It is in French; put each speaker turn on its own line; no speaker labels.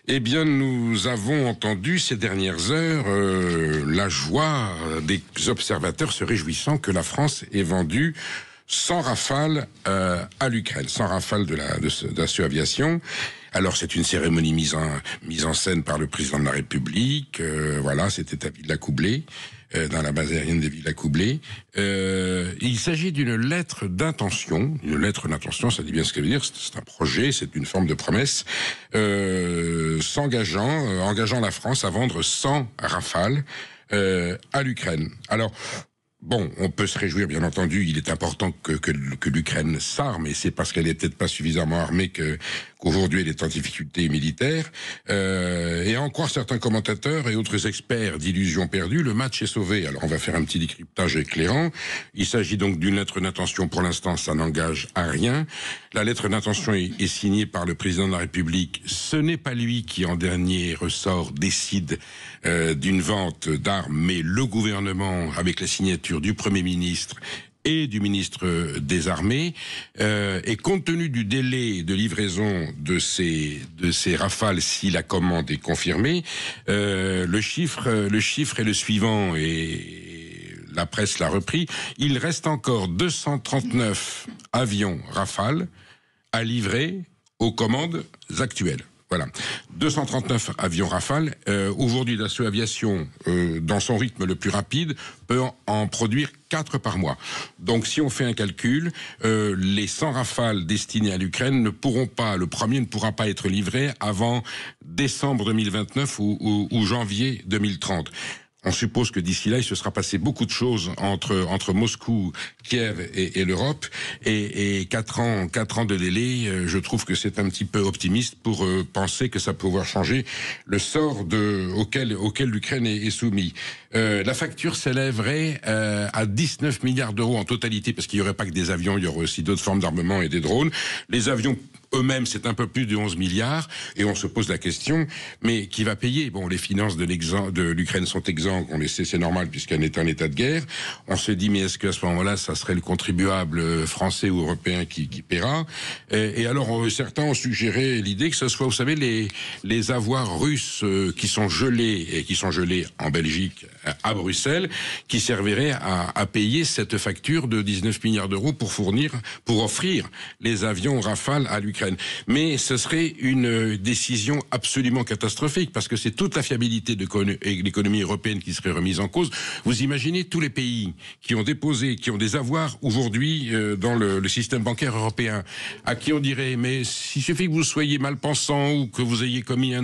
Eh bien, nous avons entendu ces dernières heures la joie des observateurs se réjouissant que la France ait vendu 100 Rafales à l'Ukraine, 100 Rafales d'assaut aviation. Alors, c'est une cérémonie mise en scène par le président de la République. Voilà, c'était à Villacoublay, dans la base aérienne de Villacoublay. Il s'agit d'une lettre d'intention. Une lettre d'intention, ça dit bien ce qu'elle veut dire. C'est un projet, c'est une forme de promesse, engageant la France à vendre 100 Rafales à l'Ukraine. Alors, bon, on peut se réjouir, bien entendu. Il est important que l'Ukraine s'arme, et c'est parce qu'elle n'est peut-être pas suffisamment armée qu'aujourd'hui elle est en difficulté militaire. Et à en croire certains commentateurs et autres experts d'illusions perdues, le match est sauvé. Alors on va faire un petit décryptage éclairant. Il s'agit donc d'une lettre d'intention. Pour l'instant, ça n'engage à rien. La lettre d'intention est signée par le président de la République. Ce n'est pas lui qui, en dernier ressort, décide d'une vente d'armes, mais le gouvernement, avec la signature du Premier ministre et du ministre des Armées, et compte tenu du délai de livraison de ces Rafales, si la commande est confirmée, le chiffre est le suivant, et la presse l'a repris. Il reste encore 239 avions Rafales à livrer aux commandes actuelles. Voilà, 239 avions Rafale. Aujourd'hui, Dassault Aviation, dans son rythme le plus rapide, peut en produire 4 par mois. Donc, si on fait un calcul, les 100 Rafales destinés à l'Ukraine le premier ne pourra pas être livré avant décembre 2029 ou janvier 2030. On suppose que d'ici là, il se sera passé beaucoup de choses entre Moscou, Kiev et l'Europe, et 4 ans de délai. Je trouve que c'est un petit peu optimiste pour penser que ça peut pouvoir changer le sort auquel l'Ukraine est soumise. La facture s'élèverait à 19 milliards d'euros en totalité, parce qu'il n'y aurait pas que des avions, il y aurait aussi d'autres formes d'armement et des drones. Les avions eux-mêmes, c'est un peu plus de 11 milliards, et on se pose la question, mais qui va payer? Bon, les finances de l'Ukraine sont exsangues, on les sait, c'est normal, puisqu'elle est en état de guerre. On se dit, mais est-ce qu'à ce moment-là, ça serait le contribuable français ou européen qui paiera? Et alors, certains ont suggéré l'idée que ce soit, vous savez, les avoirs russes qui sont gelés en Belgique, à Bruxelles, qui serviraient à payer cette facture de 19 milliards d'euros pour offrir les avions Rafale à l'Ukraine. Mais ce serait une décision absolument catastrophique, parce que c'est toute la fiabilité de l'économie européenne qui serait remise en cause. Vous imaginez tous les pays qui ont des avoirs aujourd'hui dans le système bancaire européen, à qui on dirait, mais il suffit que vous soyez mal pensant ou que vous ayez commis un